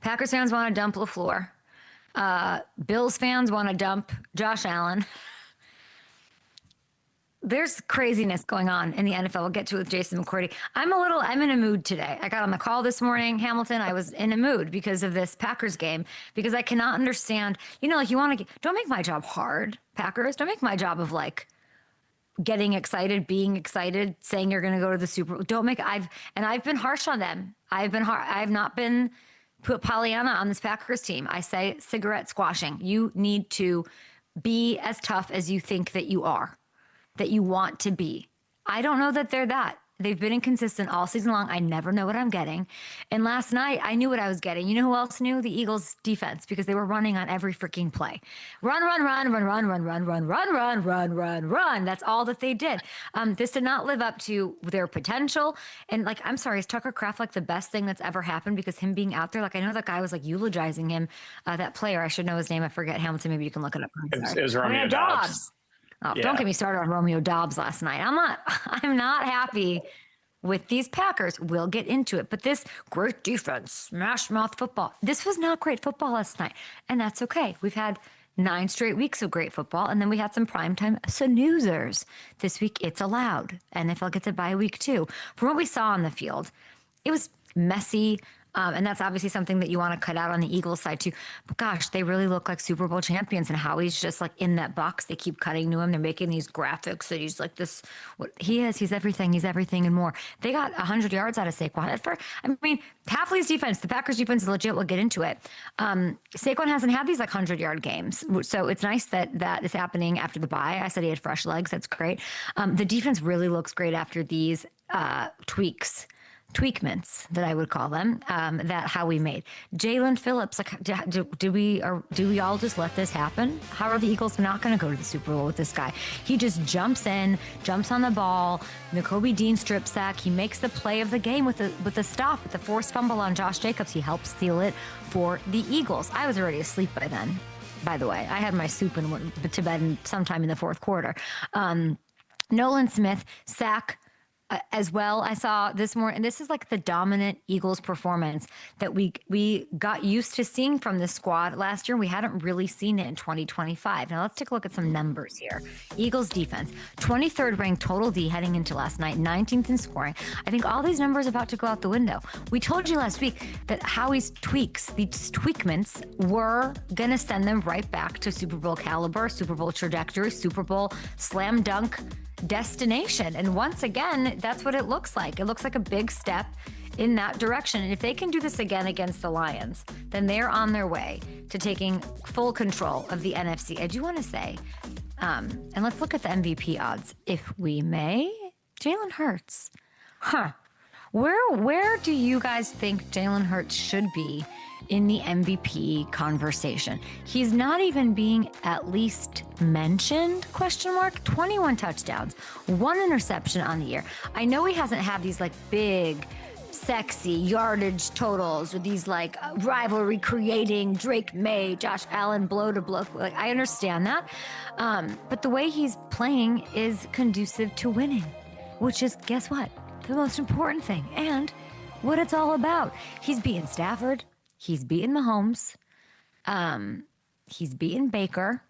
Packers fans want to dump LaFleur. Bills fans want to dump Josh Allen. There's craziness going on in the NFL. We'll get to it with Jason McCourty. I'm in a mood today. I got on the call this morning, Hamilton. I was in a mood because of this Packers game, because I cannot understand, like don't make my job hard, Packers. Don't make my job of like getting excited, being excited, saying you're going to go to the Super Bowl. I've been harsh on them. I've not been put Pollyanna on this Packers team. I say cigarette squashing. You need to be as tough as you think that you are, that you want to be. I don't know that they're that. They've been inconsistent all season long. I never know what I'm getting. And last night, I knew what I was getting. You know who else knew? The Eagles defense, because they were running on every freaking play. Run, run, run, run, run, run, run, run, run, run, run, run, run. That's all that they did. This did not live up to their potential. And like, I'm sorry, is Tucker Kraft like the best thing that's ever happened because him being out there? Like, I know that guy was like eulogizing him, that player. I should know his name. I forget. Hamilton, maybe you can look it up. It was Romeo Dobbs. Oh, yeah. Don't get me started on Romeo Dobbs last night. I'm not happy with these Packers. We'll get into it. But this great defense, smash mouth football. This was not great football last night. And that's okay. We've had 9 straight weeks of great football. And then we had some primetime snoozers. This week, it's allowed. NFL gets it by week 2. From what we saw on the field, it was messy. And that's obviously something that you want to cut out on the Eagles side too. But gosh, they really look like Super Bowl champions, and Howie's just like in that box. They keep cutting to him. They're making these graphics that he's like this, what he is. He's everything and more. They got 100 yards out of Saquon. Half Lee's defense, the Packers defense is legit. We'll get into it. Saquon hasn't had these like 100-yard games. So it's nice that is happening after the bye. I said he had fresh legs. That's great. The defense really looks great after these tweakments that I would call them, that Howie made. Jalen Phillips, like, do we all just let this happen? How are the Eagles not going to go to the Super Bowl with this guy? He just jumps on the ball. Nakobe Dean strip sack. He makes the play of the game with a stop, with the forced fumble on Josh Jacobs. He helps seal it for the Eagles. I was already asleep by then, by the way. I had my soup and went to bed sometime in the fourth quarter. Nolan Smith, sack, as well. I saw this morning, and this is like the dominant Eagles performance that we got used to seeing from this squad last year. We hadn't really seen it in 2025. Now let's take a look at some numbers here. Eagles defense, 23rd ranked total D heading into last night, 19th in scoring. I think all these numbers are about to go out the window. We told you last week that Howie's tweaks, these tweakments, were going to send them right back to Super Bowl caliber, Super Bowl trajectory, Super Bowl slam dunk destination. And once again, that's what it looks like. It looks like a big step in that direction. And if they can do this again against the Lions, then they're on their way to taking full control of the NFC. I do want to say, and let's look at the MVP odds, if we may. Jalen Hurts. Where do you guys think Jalen Hurts should be in the MVP conversation? He's not even being at least mentioned, ? 21 touchdowns, 1 interception on the year. I know he hasn't had these like big, sexy yardage totals or these like rivalry creating Drake May, Josh Allen, blow to blow. Like, I understand that. But the way he's playing is conducive to winning, which is, guess what? The most important thing and what it's all about. He's beaten Stafford. He's beaten Mahomes. He's beaten Baker.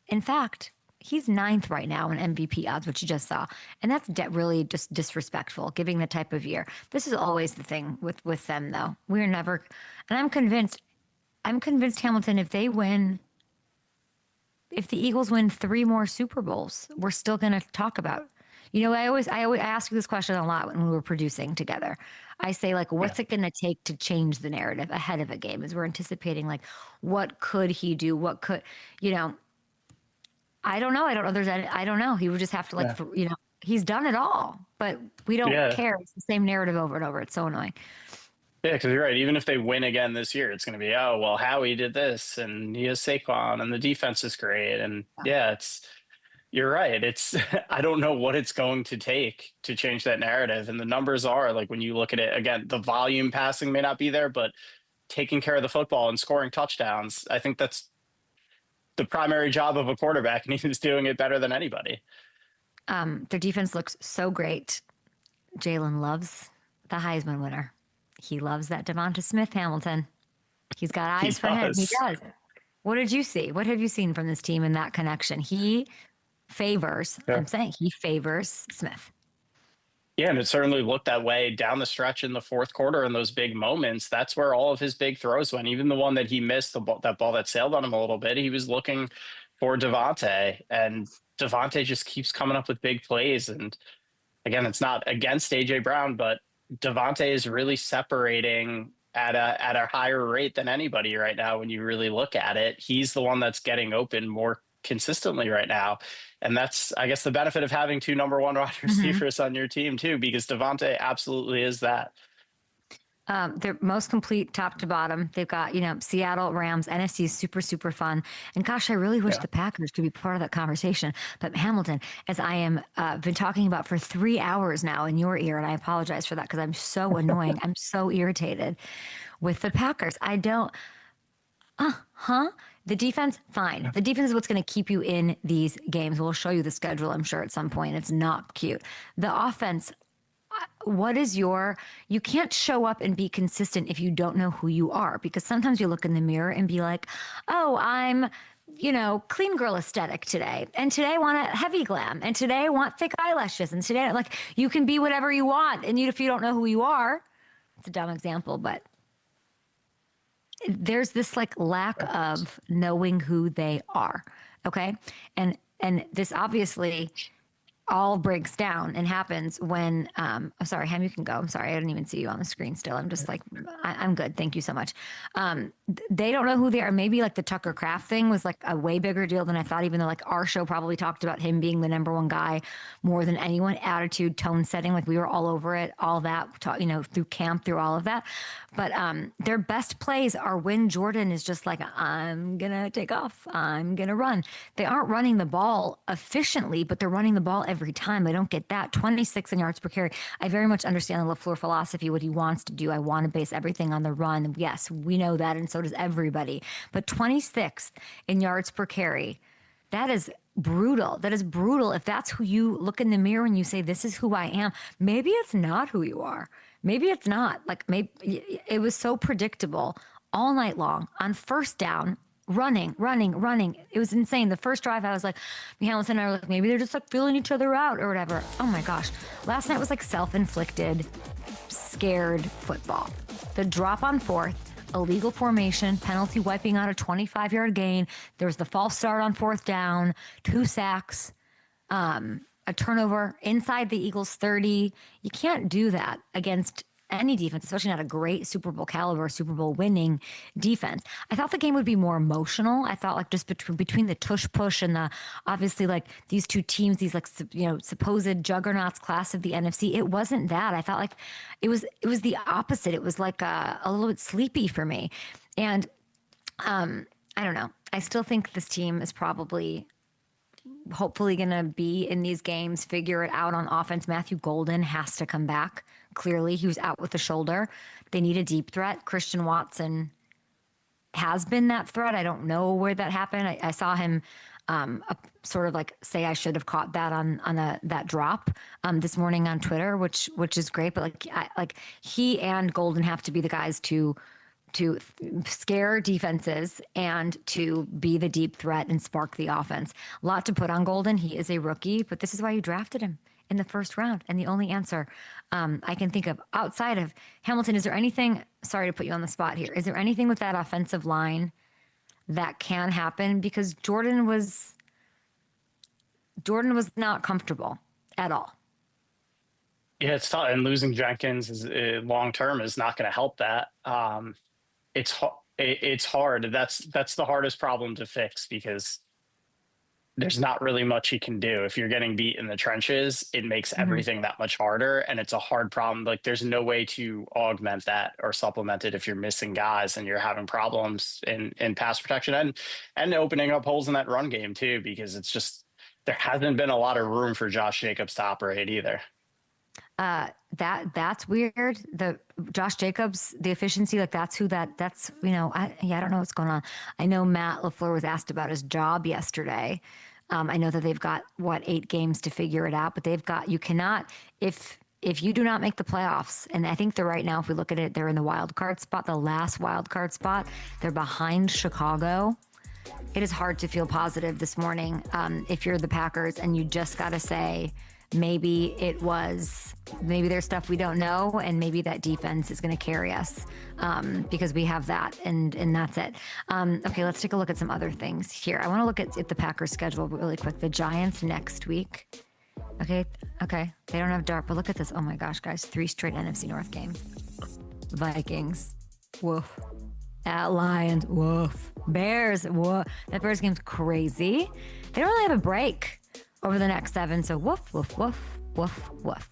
In fact, he's 9th right now in MVP odds, which you just saw. And that's really just disrespectful, giving the type of year. This is always the thing with them, though. We're never, and I'm convinced, Hamilton, if the Eagles win 3 more Super Bowls, we're still going to talk about. I always ask you this question a lot when we were producing together. I say, like, what's it going to take to change the narrative ahead of a game? As we're anticipating, like, what could he do? What could, I don't know. I don't know. He would just have to, like, he's done it all, but we don't care. It's the same narrative over and over. It's so annoying. Yeah, because you're right. Even if they win again this year, it's going to be, oh, well, Howie did this, and he has Saquon, and the defense is great. And, you're right. I don't know what it's going to take to change that narrative. And the numbers are, like, when you look at it, again, the volume passing may not be there, but taking care of the football and scoring touchdowns, I think that's the primary job of a quarterback, and he's doing it better than anybody. Their defense looks so great. Jaelan loves the Heisman winner. He loves that Devonta Smith, Hamilton. He's got He eyes for him. He does. does. What did you see? What have you seen from this team in that connection? He favors, Yeah. I'm saying he favors Smith. Yeah, and it certainly looked that way down the stretch in the fourth quarter in those big moments. That's where all of his big throws went. Even the one that he missed, that ball that sailed on him a little bit, he was looking for Devontae, and Devontae just keeps coming up with big plays. And again, it's not against AJ Brown, but Devontae is really separating at a higher rate than anybody right now. When you really look at it, he's the one that's getting open more consistently right now. And that's, I guess, the benefit of having two number one wide receivers on your team too, because Devontae absolutely is that. They're most complete top to bottom. They've got, Seattle Rams. NFC is super, super fun. And gosh, I really wish the Packers could be part of that conversation. But Hamilton, as I am been talking about for 3 hours now in your ear, and I apologize for that because I'm so annoying. I'm so irritated with the Packers. I don't, the defense, fine. The defense is what's going to keep you in these games. We'll show you the schedule, I'm sure, at some point. It's not cute. The offense, you can't show up and be consistent if you don't know who you are, because sometimes you look in the mirror and be like, oh, I'm, clean girl aesthetic today. And today I want a heavy glam. And today I want thick eyelashes. And today, you can be whatever you want. And if you don't know who you are, it's a dumb example, but there's this lack of knowing who they are. Okay. And this obviously all breaks down and happens when, I'm sorry, Ham, you can go. I'm sorry. I didn't even see you on the screen still. I'm just I'm good. Thank you so much. They don't know who they are. Maybe the Tucker Kraft thing was a way bigger deal than I thought, even though our show probably talked about him being the number one guy more than anyone. Attitude, tone setting, we were all over it, all that, through camp, through all of that. But their best plays are when Jordan is just I'm going to take off. I'm going to run. They aren't running the ball efficiently, but they're running the ball every time. I don't get that. 26 in yards per carry. I very much understand the LaFleur philosophy, what he wants to do. I want to base everything on the run. Yes, we know that, and so does everybody. But 26th in yards per carry, that is brutal. That is brutal. If that's who you look in the mirror and you say, this is who I am, maybe it's not who you are. Maybe it's not. Maybe it was so predictable all night long on first down, running. It was insane. The first drive, I was Hamilton and I were maybe they're just feeling each other out or whatever. Oh my gosh. Last night was self-inflicted, scared football. The drop on fourth, illegal formation, penalty wiping out a 25-yard gain. There was the false start on fourth down, 2 sacks, a turnover inside the Eagles 30. You can't do that against any defense, especially not a great Super Bowl caliber, Super Bowl winning defense. I thought the game would be more emotional. I thought just between the tush push and the obviously these two teams, these supposed juggernauts class of the NFC, it wasn't that. I thought it was the opposite. It was a little bit sleepy for me. And I don't know. I still think this team is probably hopefully going to be in these games, figure it out on offense. Matthew Golden has to come back. Clearly, he was out with the shoulder. They need a deep threat. Christian Watson has been that threat. I don't know where that happened. I saw him sort of say I should have caught that on that drop this morning on Twitter, which is great. But he and Golden have to be the guys to scare defenses and to be the deep threat and spark the offense. A lot to put on Golden. He is a rookie, but this is why you drafted him in the first round. And the only answer I can think of outside of Hamilton, is there anything, sorry to put you on the spot here, is there anything with that offensive line that can happen? Because Jordan was not comfortable at all. Yeah, it's tough. And losing Jenkins long term is not going to help that. It's hard. That's the hardest problem to fix, because there's not really much he can do. If you're getting beat in the trenches, it makes everything that much harder. And it's a hard problem. There's no way to augment that or supplement it if you're missing guys and you're having problems in pass protection and opening up holes in that run game too, because it's just, there hasn't been a lot of room for Josh Jacobs to operate either. That's weird. The Josh Jacobs, the efficiency, that's I don't know what's going on. I know Matt LaFleur was asked about his job yesterday. I know that they've got 8 games to figure it out, but you cannot, if if you do not make the playoffs, and I think they're right now, if we look at it, they're in the wild card spot, the last wild card spot. They're behind Chicago. It is hard to feel positive this morning if you're the Packers, and you just got to say, maybe there's stuff we don't know, and maybe that defense is going to carry us because we have that, and that's it. Okay, let's take a look at some other things here. I want to look at the Packers schedule really quick. The Giants next week. Okay. They don't have Dart, but look at this. Oh my gosh, guys. 3 straight NFC North games. Vikings. Woof. At Lions. Woof. Bears. Woof. That Bears game's crazy. They don't really have a break over the next 7. So woof, woof, woof, woof, woof.